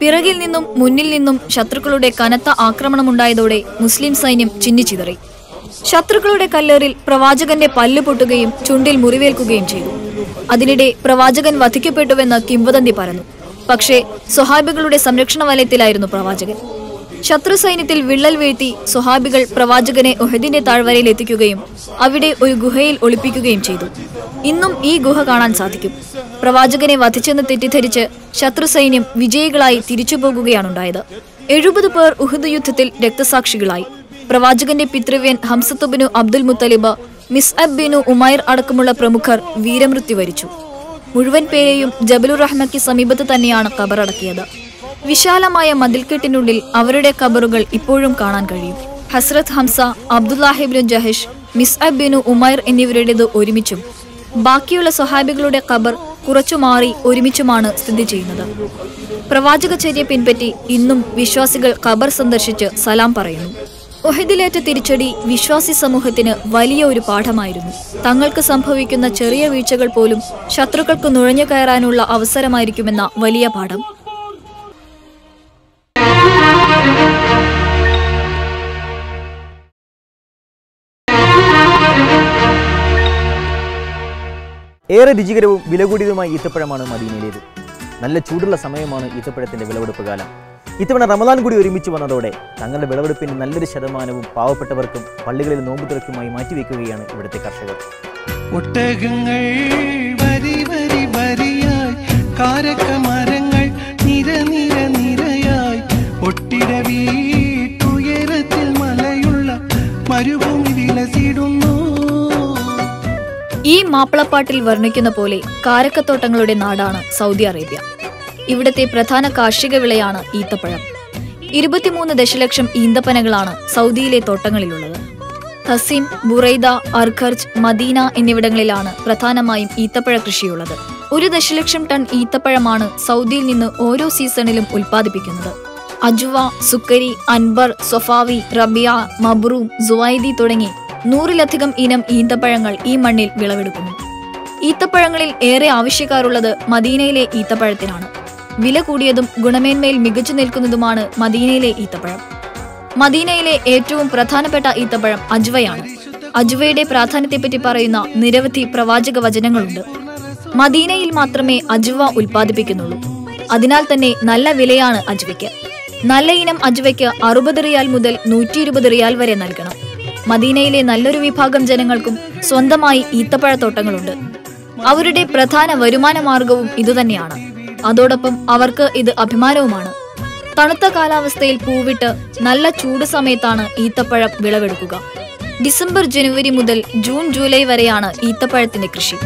പിറകിൽ നിന്നും മുന്നിൽ നിന്നും ശത്രുക്കളുടെ കനത്ത ആക്രമണമുണ്ടായതോടെ മുസ്ലിം സൈന്യം ചിന്നിച്ചിതറി. ശത്രുക്കളുടെ കല്ലേറിൽ പ്രവാചകന്റെ പല്ല് പൊട്ടുകയും ചുണ്ടിൽ മുറിവേൽക്കുകയും ചെയ്തു. അതിനിടെ പ്രവാചകൻ വധിക്കപ്പെട്ടുവെന്ന് കിംവദന്തി പരന്നു. പക്ഷേ സ്വഹാബികളുടെ സംരക്ഷണ വലയത്തിലായിരുന്നു പ്രവാചകൻ. ശത്രു സൈന്യത്തിൽ വിള്ളൽ വീഴ്ത്തി സ്വഹാബികൾ പ്രവാചകനെ ഉഹദിന്റെ താഴ്വരയിൽ എത്തിക്കുകയും അവിടെ ഒരു ഗുഹയിൽ ഒളിപ്പിക്കുകയും ചെയ്തു. ഇന്നും ഈ ഗുഹ കാണാൻ സാധിക്കും. പ്രവാചകനെ വധിച്ചെന്ന് തെറ്റിദ്ധരിച്ച് ശത്രു സൈന്യം വിജയികളായി തിരിച്ചുപോകുകയാണുണ്ടായത്. 70 പേർ ഉഹദ് യുദ്ധത്തിൽ രക്തസാക്ഷികളായി. പ്രവാചകന്റെ പിതൃവ്യൻ ഹംസത്തുബ്നു അബ്ദുൽ മുത്തലിബ്, മിസ്അബ് ബിനു ഉമൈർ അടക്കമുള്ള പ്രമുഖർ വീരമൃത്യു വരിച്ചു. മുഴുവൻ പേരെയും ജബലുർ റഹ്മയ്ക്ക് സമീപത്ത് തന്നെയാണ് ഖബറടക്കിയത്. വിശാലമായ മതിൽക്കെട്ടിനുള്ളിൽ അവരുടെ ഖബറുകൾ ഇപ്പോഴും കാണാൻ കഴിയും. ഹസ്രത്ത് ഹംസ, അബ്ദുല്ലാഹിബ്നു ജഹഷ്, മിസ്അബ് ബിനു ഉമൈർ എന്നിവരുടേത് ഒരുമിച്ചും ബാക്കിയുള്ള സ്വഹാബികളുടെ ഖബർ കുറച്ചു മാറി ഒരുമിച്ചുമാണ് സ്ഥിതി ചെയ്യുന്നത്. പ്രവാചകചര്യ പിൻപറ്റി ഇന്നും വിശ്വാസികൾ ഖബർ സന്ദർശിച്ച് സലാം പറയുന്നു. ഉഹദിലേറ്റ തിരിച്ചടി വിശ്വാസി സമൂഹത്തിന് വലിയ ഒരു പാഠമായിരുന്നു. തങ്ങൾക്ക് സംഭവിക്കുന്ന ചെറിയ വീഴ്ചകൾ പോലും ശത്രുക്കൾക്ക് നുഴഞ്ഞു കയറാനുള്ള അവസരമായിരിക്കുമെന്ന വലിയ പാഠം. ഏറെ രുചികരവും വില കൂടിയതുമായ ഈത്തപ്പഴമാണ് മദീനയിലേത്. നല്ല ചൂടുള്ള സമയമാണ് ഈത്തപ്പഴത്തിൻ്റെ വിളവെടുപ്പ് കാലം. ഇത്തവണ റമദാൻ കൂടി ഒരുമിച്ച് വന്നതോടെ തങ്ങളുടെ വിളവെടുപ്പിന് നല്ലൊരു ശതമാനവും പാവപ്പെട്ടവർക്കും പള്ളികളിൽ നോമ്പ് തുറക്കുമായി മാറ്റിവെക്കുകയാണ് ഇവിടുത്തെ കർഷകർ. ഒട്ടകങ്ങൾ വരി വരി വരിയായി, കാരക്കമരങ്ങൾ നിര നിര നിരയായി, ഒട്ടിട വീട്ടുയരത്തിൽ മലയുള്ള മരുഭൂമി വിലസിടുന്നു. ഈ മാപ്പിളപ്പാട്ടിൽ വർണ്ണിക്കുന്ന പോലെ കാരക്കത്തോട്ടങ്ങളുടെ നാടാണ് സൗദി അറേബ്യ. ഇവിടത്തെ പ്രധാന കാർഷിക വിളയാണ് ഈത്തപ്പഴം. 23 ദശലക്ഷം ഈന്തപ്പനകളാണ് സൗദിയിലെ തോട്ടങ്ങളിലുള്ളത്. ഹസീം, ബുറൈദ, അർഖർജ്, മദീന എന്നിവിടങ്ങളിലാണ് പ്രധാനമായും ഈത്തപ്പഴ കൃഷിയുള്ളത്. 1 ദശലക്ഷം ടൺ ഈത്തപ്പഴമാണ് സൗദിയിൽ നിന്ന് ഓരോ സീസണിലും ഉൽപ്പാദിപ്പിക്കുന്നത്. അജ്വ, സുക്കരി, അൻബർ, സൊഫാവി, റബിയ, മബ്രൂം, സുവൈദി തുടങ്ങി 100-ലധികം ഇനം ഈന്തപ്പഴങ്ങൾ ഈ മണ്ണിൽ വിളവെടുക്കുന്നു. ഈത്തപ്പഴങ്ങളിൽ ഏറെ ആവശ്യക്കാരുള്ളത് മദീനയിലെ ഈത്തപ്പഴത്തിനാണ്. വില കൂടിയതും ഗുണമേന്മയിൽ മികച്ചു നിൽക്കുന്നതുമാണ് മദീനയിലെ ഈത്തപ്പഴം. മദീനയിലെ ഏറ്റവും പ്രധാനപ്പെട്ട ഈത്തപ്പഴം അജ്വയാണ്. അജ്വയുടെ പ്രാധാന്യത്തെപ്പറ്റി പറയുന്ന നിരവധി പ്രവാചക വചനങ്ങളുണ്ട്. മദീനയിൽ മാത്രമേ അജ്വ ഉൽപ്പാദിപ്പിക്കുന്നുള്ളൂ. അതിനാൽ തന്നെ നല്ല വിലയാണ് അജ്വയ്ക്ക്. നല്ല ഇനം അജ്വയ്ക്ക് 60 റിയാൽ മുതൽ 120 റിയാൽ വരെ നൽകണം. മദീനയിലെ നല്ലൊരു വിഭാഗം ജനങ്ങൾക്കും സ്വന്തമായി ഈത്തപ്പഴത്തോട്ടങ്ങളുണ്ട്. അവരുടെ പ്രധാന വരുമാന മാർഗവും ഇതുതന്നെയാണ്. അതോടൊപ്പം അവർക്ക് ഇത് അഭിമാനവുമാണ്. തണുത്ത കാലാവസ്ഥയിൽ പൂവിട്ട് നല്ല ചൂട് സമയത്താണ് ഈത്തപ്പഴം വിളവെടുക്കുക. ഡിസംബർ ജനുവരി മുതൽ ജൂൺ ജൂലൈ വരെയാണ് ഈത്തപ്പഴത്തിന്റെ കൃഷി.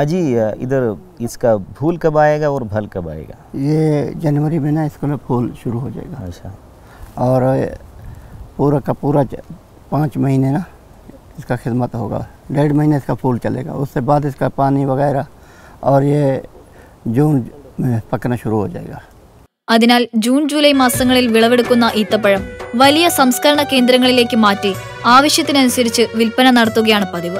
अजी इधर इसका फूल कब आएगा और फल कब आएगा? ये जनवरी में ना इसका फूल शुरू हो जाएगा। अच्छा। और पूरा का पूरा 5 महीने ना इसका खिदमत होगा। 1.5 महीने इसका फूल चलेगा, उससे बाद इसका पानी वगैरह और ये जून में पकना शुरू हो जाएगा. അതിനാൽ ജൂൺ ജൂലൈ മാസങ്ങളിൽ വിളവെടുക്കുന്ന ഈത്തപ്പഴം വലിയ സംസ്കരണ കേന്ദ്രങ്ങളിലേക്ക് മാറ്റി ആവശ്യത്തിനനുസരിച്ച് വിൽപ്പന നടത്തുകയാണ് പതിവ്.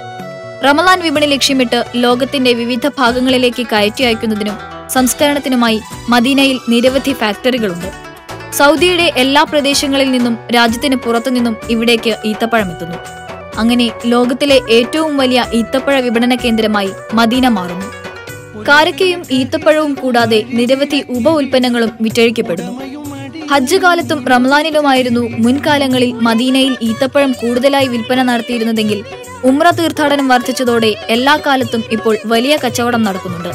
റമദാൻ വിപണി ലക്ഷ്യമിട്ട് ലോകത്തിന്റെ വിവിധ ഭാഗങ്ങളിലേക്ക് കയറ്റി അയക്കുന്നതിനും സംസ്കരണത്തിനുമായി മദീനയിൽ നിരവധി ഫാക്ടറികളുണ്ട്. സൗദിയുടെ എല്ലാ പ്രദേശങ്ങളിൽ നിന്നും രാജ്യത്തിന് പുറത്തുനിന്നും ഇവിടേക്ക് ഈത്തപ്പഴം എത്തുന്നു. അങ്ങനെ ലോകത്തിലെ ഏറ്റവും വലിയ ഈത്തപ്പഴ വിപണന കേന്ദ്രമായി മദീന മാറുന്നു. കാരക്കയും ഈത്തപ്പഴവും കൂടാതെ നിരവധി ഉപ ഉൽപ്പന്നങ്ങളും വിറ്റഴിക്കപ്പെടുന്നു. ഹജ്ജ് കാലത്തും റമദാനിലുമായിരുന്നു മുൻകാലങ്ങളിൽ മദീനയിൽ ഈത്തപ്പഴം കൂടുതലായി വിൽപ്പന നടത്തിയിരുന്നതെങ്കിൽ ഉംറ തീർത്ഥാടനം വർദ്ധിച്ചതോടെ എല്ലാ കാലത്തും ഇപ്പോൾ വലിയ കച്ചവടം നടക്കുന്നുണ്ട്.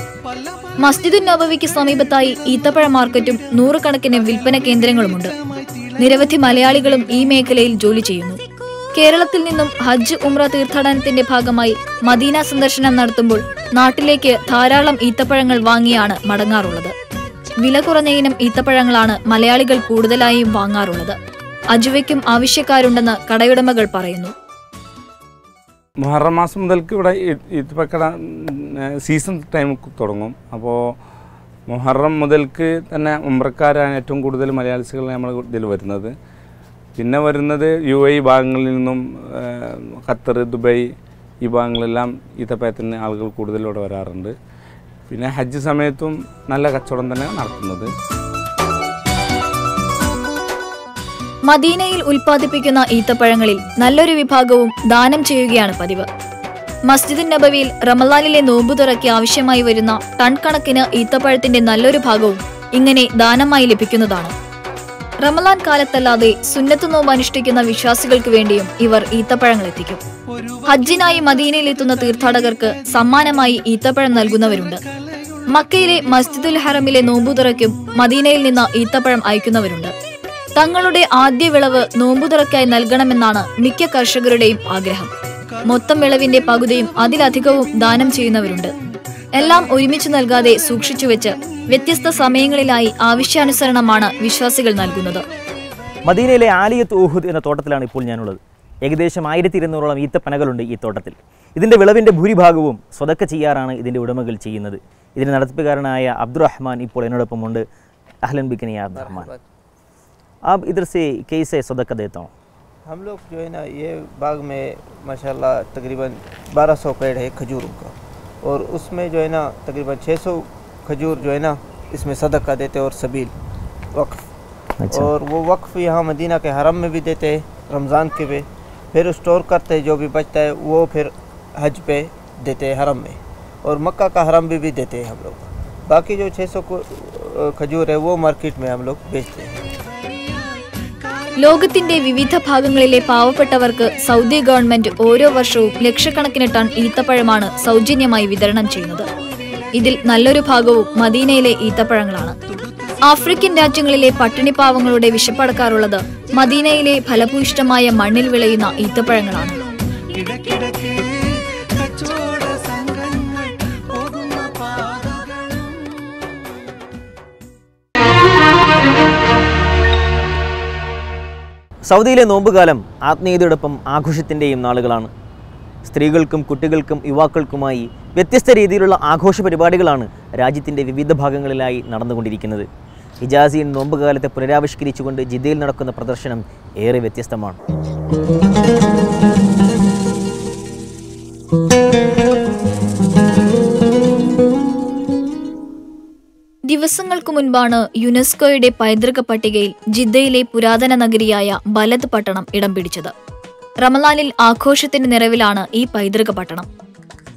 മസ്ജിദുൻ നബവിക്ക് സമീപത്തായി ഈത്തപ്പഴ മാർക്കറ്റും 100 കണക്കിന് വിൽപ്പന കേന്ദ്രങ്ങളുമുണ്ട്. നിരവധി മലയാളികളും ഈ മേഖലയിൽ ജോലി ചെയ്യുന്നു. കേരളത്തിൽ നിന്നും ഹജ്ജ് ഉംറ തീർത്ഥാടനത്തിന്റെ ഭാഗമായി മദീന സന്ദർശനം നടത്തുമ്പോൾ നാട്ടിലേക്ക് ധാരാളം ഈത്തപ്പഴങ്ങൾ വാങ്ങിയാണ് മടങ്ങാറുള്ളത്. വില കുറഞ്ഞ ഇനം ഈത്തപ്പഴങ്ങളാണ് മലയാളികൾ കൂടുതലായും വാങ്ങാറുള്ളത്. അജ്വയ്ക്കും ആവശ്യക്കാരുണ്ടെന്ന് കടയുടമകൾ പറയുന്നു. മുഹറം മാസം മുതൽക്ക് ഇവിടെ ഈത്തപ്പഴക്കട സീസൺ ടൈം തുടങ്ങും. അപ്പോൾ മുഹറം മുതൽക്ക് തന്നെ ഉംറക്കാരാണ് ഏറ്റവും കൂടുതൽ മലയാളികൾ നമ്മൾ ഇതിൽ വരുന്നത്. പിന്നെ വരുന്നത് UAE ഭാഗങ്ങളിൽ നിന്നും ഖത്തർ, ദുബായ് ഈ ഭാഗങ്ങളെല്ലാം ഈത്തപ്പഴത്തിന് ആളുകൾ കൂടുതലിവിടെ വരാറുണ്ട്. പിന്നെ ഹജ്ജ് സമയത്തും നല്ല കച്ചവടം തന്നെ നടത്തുന്നത്. മദീനയിൽ ഉൽപ്പാദിപ്പിക്കുന്ന ഈത്തപ്പഴങ്ങളിൽ നല്ലൊരു വിഭാഗവും ദാനം ചെയ്യുകയാണ് പതിവ്. മസ്ജിദുൻ നബവിയിൽ റമളാനിലെ നോമ്പു തുറയ്ക്ക് ആവശ്യമായി വരുന്ന ടൺ കണക്കിന് ഈത്തപ്പഴത്തിന്റെ നല്ലൊരു ഭാഗവും ഇങ്ങനെ ദാനമായി ലഭിക്കുന്നതാണ്. റമളാൻ കാലത്തല്ലാതെ സുന്നത്ത് നോമ്പ് അനുഷ്ഠിക്കുന്ന വിശ്വാസികൾക്ക് വേണ്ടിയും ഇവർ ഈത്തപ്പഴങ്ങൾ എത്തിക്കും. ഹജ്ജിനായി മദീനയിലെത്തുന്ന തീർത്ഥാടകർക്ക് സമ്മാനമായി ഈത്തപ്പഴം നൽകുന്നവരുണ്ട്. മക്കയിലെ മസ്ജിദുൽ ഹറമിലെ നോമ്പുതുറയ്ക്കും മദീനയിൽ നിന്ന് ഈത്തപ്പഴം അയക്കുന്നവരുണ്ട്. തങ്ങളുടെ ആദ്യ വിളവ് നോമ്പുതുറയ്ക്കായി നൽകണമെന്നാണ് മിക്ക കർഷകരുടെയും ആഗ്രഹം. മൊത്തം വിളവിന്റെ പകുതിയും അതിലധികവും ദാനം ചെയ്യുന്നവരുണ്ട്. എല്ലാം ഒരുമിച്ച് നൽകാതെ സൂക്ഷിച്ചുവെച്ച് വ്യത്യസ്ത സമയങ്ങളിലായി ആവശ്യാനുസരണമാണ് വിശ്വാസികൾ നൽകുന്നത്. മദീനയിലെ ആലിയത്ത് ഊഹുദ് എന്ന തോട്ടത്തിലാണ് ഇപ്പോൾ ഞാനുള്ളത്. ഏകദേശം 1200ഓളം ഈത്തപ്പനകളുണ്ട് ഈ തോട്ടത്തിൽ. ഇതിൻ്റെ വിളവിൻ്റെ ഭൂരിഭാഗവും സ്വതക്ക ചെയ്യാറാണ് ഇതിൻ്റെ ഉടമകൾ ചെയ്യുന്നത്. ഇതിൻ്റെ നടത്തിപ്പുകാരനായ അബ്ദുറഹ്മാൻ ഇപ്പോൾ എന്നോടൊപ്പമുണ്ട്. അഹ്ലൻ ബിക്കനി അബ്ദുറഹ്മാൻ, आप इधर से कैसे सदका देता हूँ? हम लोग जो है ना ये बाग में माशाल्लाह तकरीबन 1200 पेड़ है खजूरों का, और उसमें जो है ना तकरीबन 600 खजूर जो है ना इसमें सदका देते हैं और सबील वक्फ। अच्छा। और वो वक्फ यहाँ मदीना के हरम में भी देते हैं रमज़ान के पे, फिर स्टोर करते हैं, जो भी बचता है वो फिर हज पे देते हैं हरम में, और मक्का का हरम भी देते हैं हम लोग। बाकी जो 600 खजूर है वो मार्केट में हम लोग बेचते हैं. ലോകത്തിന്റെ വിവിധ ഭാഗങ്ങളിലെ പാവപ്പെട്ടവർക്ക് സൗദി ഗവൺമെന്റ് ഓരോ വർഷവും ലക്ഷക്കണക്കിന് ടൺ ഈത്തപ്പഴമാണ് സൗജന്യമായി വിതരണം ചെയ്യുന്നത്. ഇതിൽ നല്ലൊരു ഭാഗവും മദീനയിലെ ഈത്തപ്പഴങ്ങളാണ്. ആഫ്രിക്കൻ രാജ്യങ്ങളിലെ പട്ടിണിപ്പാവങ്ങളുടെ വിശപ്പടക്കാറുള്ളത് മദീനയിലെ ഫലഭൂയിഷ്ടമായ മണ്ണിൽ വിളയുന്ന ഈത്തപ്പഴങ്ങളാണ്. സൗദിയിലെ നോമ്പുകാലം ആത്മീയതയോടൊപ്പം ആഘോഷത്തിൻ്റെയും നാളുകളാണ്. സ്ത്രീകൾക്കും കുട്ടികൾക്കും യുവാക്കൾക്കുമായി വ്യത്യസ്ത രീതിയിലുള്ള ആഘോഷ പരിപാടികളാണ് രാജ്യത്തിൻ്റെ വിവിധ ഭാഗങ്ങളിലായി നടന്നുകൊണ്ടിരിക്കുന്നത്. ഹിജാസിയൻ നോമ്പുകാലത്തെ പുനരാവിഷ്കരിച്ചുകൊണ്ട് ജിദ്ദയിൽ നടക്കുന്ന പ്രദർശനം ഏറെ വ്യത്യസ്തമാണ്. ദിവസങ്ങൾക്കു മുൻപാണ് യുനെസ്കോയുടെ പൈതൃക പട്ടികയിൽ ജിദ്ദയിലെ പുരാതന നഗരിയായ ബലദ് പട്ടണം ഇടം പിടിച്ചത്. റമളാനിൽ ആഘോഷത്തിന്റെ നിറവിലാണ് ഈ പൈതൃക പട്ടണം.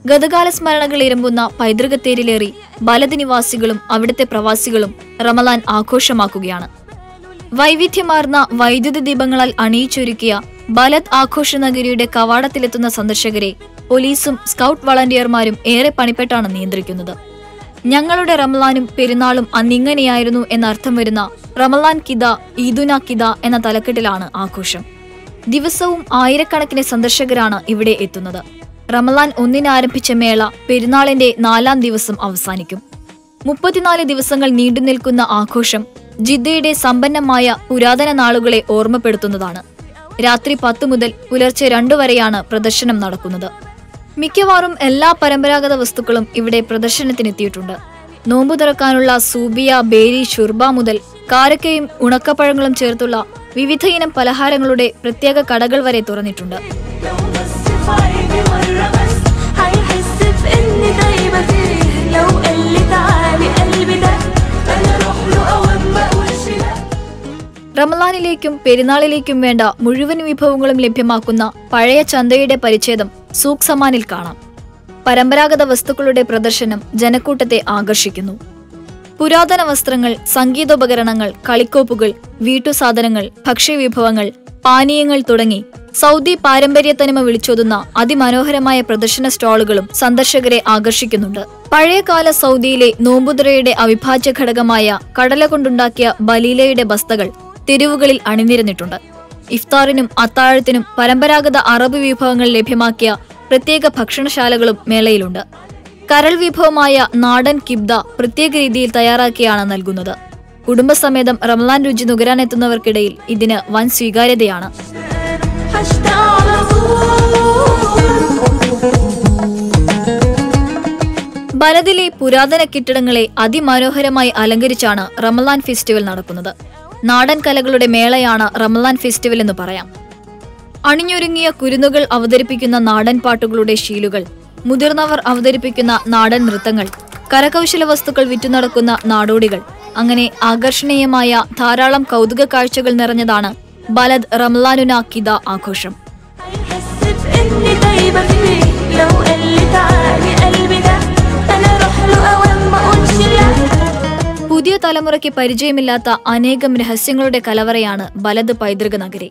ഗതകാല സ്മരണകൾ ഇരമ്പുന്ന പൈതൃകത്തേരിലേറി ബലദ് നിവാസികളും അവിടുത്തെ പ്രവാസികളും റമളാൻ ആഘോഷമാക്കുകയാണ്. വൈവിധ്യമാർന്ന വൈദ്യുത ദീപങ്ങളാൽ അണിയിച്ചൊരുക്കിയ ബലദ് ആഘോഷ നഗരിയുടെ കവാടത്തിലെത്തുന്ന സന്ദർശകരെ പോലീസും സ്കൗട്ട് വളണ്ടിയർമാരും ഏറെ പണിപ്പെട്ടാണ് നിയന്ത്രിക്കുന്നത്. ഞങ്ങളുടെ റമളാനും പെരുന്നാളും അന്നിങ്ങനെയായിരുന്നു എന്നർത്ഥം വരുന്ന റമളാൻ കിദ ഈദുന കിദ എന്ന തലക്കെട്ടിലാണ് ആഘോഷം. ദിവസവും ആയിരക്കണക്കിന് സന്ദർശകരാണ് ഇവിടെ എത്തുന്നത്. റമളാൻ 1 ആരംഭിച്ച മേള പെരുന്നാളിന്റെ 4ാം ദിവസം അവസാനിക്കും. 34 ദിവസങ്ങൾ നീണ്ടുനിൽക്കുന്ന ആഘോഷം ജിദ്ദയുടെ സമ്പന്നമായ പുരാതന നാളുകളെ ഓർമ്മപ്പെടുത്തുന്നതാണ്. രാത്രി 10 മുതൽ പുലർച്ചെ 2 വരെയാണ് പ്രദർശനം നടക്കുന്നത്. മിക്കവാറും എല്ലാ പരമ്പരാഗത വസ്തുക്കളും ഇവിടെ പ്രദർശനത്തിനെത്തിയിട്ടുണ്ട്. നോമ്പു തുറക്കാനുള്ള സൂബിയ, ബേരി, ഷുർബ മുതൽ കാരക്കയും ഉണക്കപ്പഴങ്ങളും ചേർത്തുള്ള വിവിധ ഇനം പലഹാരങ്ങളുടെ പ്രത്യേക കടകൾ വരെ തുറന്നിട്ടുണ്ട്. റമളാനിലേക്കും പെരുന്നാളിലേക്കും വേണ്ട മുഴുവൻ വിഭവങ്ങളും ലഭ്യമാക്കുന്ന പഴയ ചന്തയുടെ പരിച്ഛേദം സൂഖ് സമാനിൽ കാണാം. പരമ്പരാഗത വസ്തുക്കളുടെ പ്രദർശനം ജനക്കൂട്ടത്തെ ആകർഷിക്കുന്നു. പുരാതന വസ്ത്രങ്ങൾ, സംഗീതോപകരണങ്ങൾ, കളിക്കോപ്പുകൾ, വീട്ടുസാധനങ്ങൾ, ഭക്ഷ്യവിഭവങ്ങൾ, പാനീയങ്ങൾ തുടങ്ങി സൗദി പാരമ്പര്യത്തനിമ വിളിച്ചോതുന്ന അതിമനോഹരമായ പ്രദർശന സ്റ്റാളുകളും സന്ദർശകരെ ആകർഷിക്കുന്നുണ്ട്. പഴയകാല സൗദിയിലെ നോമ്പുതുറയുടെ അവിഭാജ്യ ഘടകമായ കടല കൊണ്ടുണ്ടാക്കിയ ബലീലയുടെ ബസ്തകൾ തെരുവുകളിൽ അണിനിരന്നിട്ടുണ്ട്. ഇഫ്താറിനും അത്താഴത്തിനും പരമ്പരാഗത അറബ് വിഭവങ്ങൾ ലഭ്യമാക്കിയ പ്രത്യേക ഭക്ഷണശാലകളും മേളയിലുണ്ട്. കരൾ വിഭവമായ നാടൻ കിബ്ദ പ്രത്യേക രീതിയിൽ തയ്യാറാക്കിയാണ് നൽകുന്നത്. കുടുംബസമേതം റമളാൻ രുചി നുകരാനെത്തുന്നവർക്കിടയിൽ ഇതിന് വൻ സ്വീകാര്യതയാണ്. ബലദിലെ പുരാതന കെട്ടിടങ്ങളെ അതിമനോഹരമായി അലങ്കരിച്ചാണ് റമളാൻ ഫെസ്റ്റിവൽ നടക്കുന്നത്. നാടൻ കലകളുടെ മേളയാണ് റമളാൻ ഫെസ്റ്റിവൽ എന്ന് പറയാം. അണിഞ്ഞൊരുങ്ങിയ കുരുന്നുകൾ അവതരിപ്പിക്കുന്ന നാടൻ പാട്ടുകളുടെ ശീലുകൾ മുതിർന്നവർ അവതരിപ്പിക്കുന്ന നാടൻ നൃത്തങ്ങൾ, കരകൗശല വസ്തുക്കൾ വിറ്റുനടക്കുന്ന നാടോടികൾ, അങ്ങനെ ആകർഷണീയമായ ധാരാളം കൗതുക കാഴ്ചകൾ നിറഞ്ഞതാണ് ബലദ് റമളാനുന കിദ ആഘോഷം. പുതിയ തലമുറയ്ക്ക് പരിചയമില്ലാത്ത അനേകം രഹസ്യങ്ങളുടെ കലവറയാണ് ബലദ് പൈതൃക നഗരി.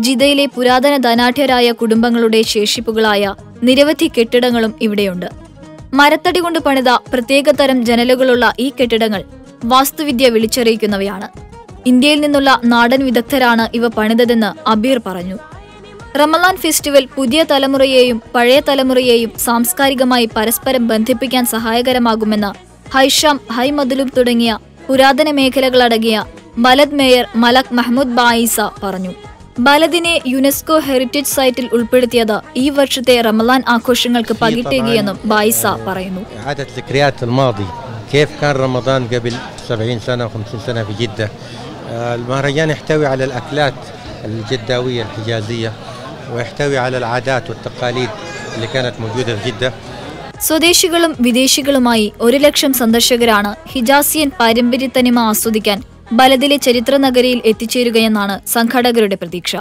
ജിദ്ദയിലെ പുരാതന ധനാഢ്യരായ കുടുംബങ്ങളുടെ ശേഷിപ്പുകളായ നിരവധി കെട്ടിടങ്ങളും ഇവിടെയുണ്ട്. മരത്തടി കൊണ്ട് പണിത പ്രത്യേകതരം ജനലുകളുള്ള ഈ കെട്ടിടങ്ങൾ വാസ്തുവിദ്യ വിളിച്ചറിയിക്കുന്നവയാണ്. ഇന്ത്യയിൽ നിന്നുള്ള നാടൻ വിദഗ്ധരാണ് ഇവ പണിതതെന്ന് അബീർ പറഞ്ഞു. റമളാൻ ഫെസ്റ്റിവൽ പുതിയ തലമുറയെയും പഴയ തലമുറയെയും സാംസ്കാരികമായി പരസ്പരം ബന്ധിപ്പിക്കാൻ സഹായകരമാകുമെന്ന് ഹൈഷാം, ഹൈമദലും തുടങ്ങിയ പുരാതന മേഖലകളടങ്ങിയ ബലദ് മേയർ മലക് മഹ്മൂദ് ബായിസ പറഞ്ഞു. ബലദിനെ യുനെസ്കോ ഹെറിറ്റേജ് സൈറ്റിൽ ഉൾപ്പെടുത്തിയത് ഈ വർഷത്തെ റമളാൻ ആഘോഷങ്ങൾക്ക് പകിട്ടേകിയെന്നും ബായിസ പറയുന്നു. كيف كان رمضان قبل 70 سنة و50 سنة في جدة. المهرجان يحتوي على الأكلات الجداوية الحجازية ويحتوي على العادات والتقاليد اللي كانت موجودة في جدة. സ്വദേശികളും വിദേശികളുമായി 1 ലക്ഷം സന്ദർശകരാണ് ഹിജാസിയൻ പാരമ്പര്യത്തനിമ ആസ്വദിക്കാൻ ബലദിലെ ചരിത്ര നഗരിയിൽ എത്തിച്ചേരുകയെന്നാണ് സംഘാടകരുടെ പ്രതീക്ഷ.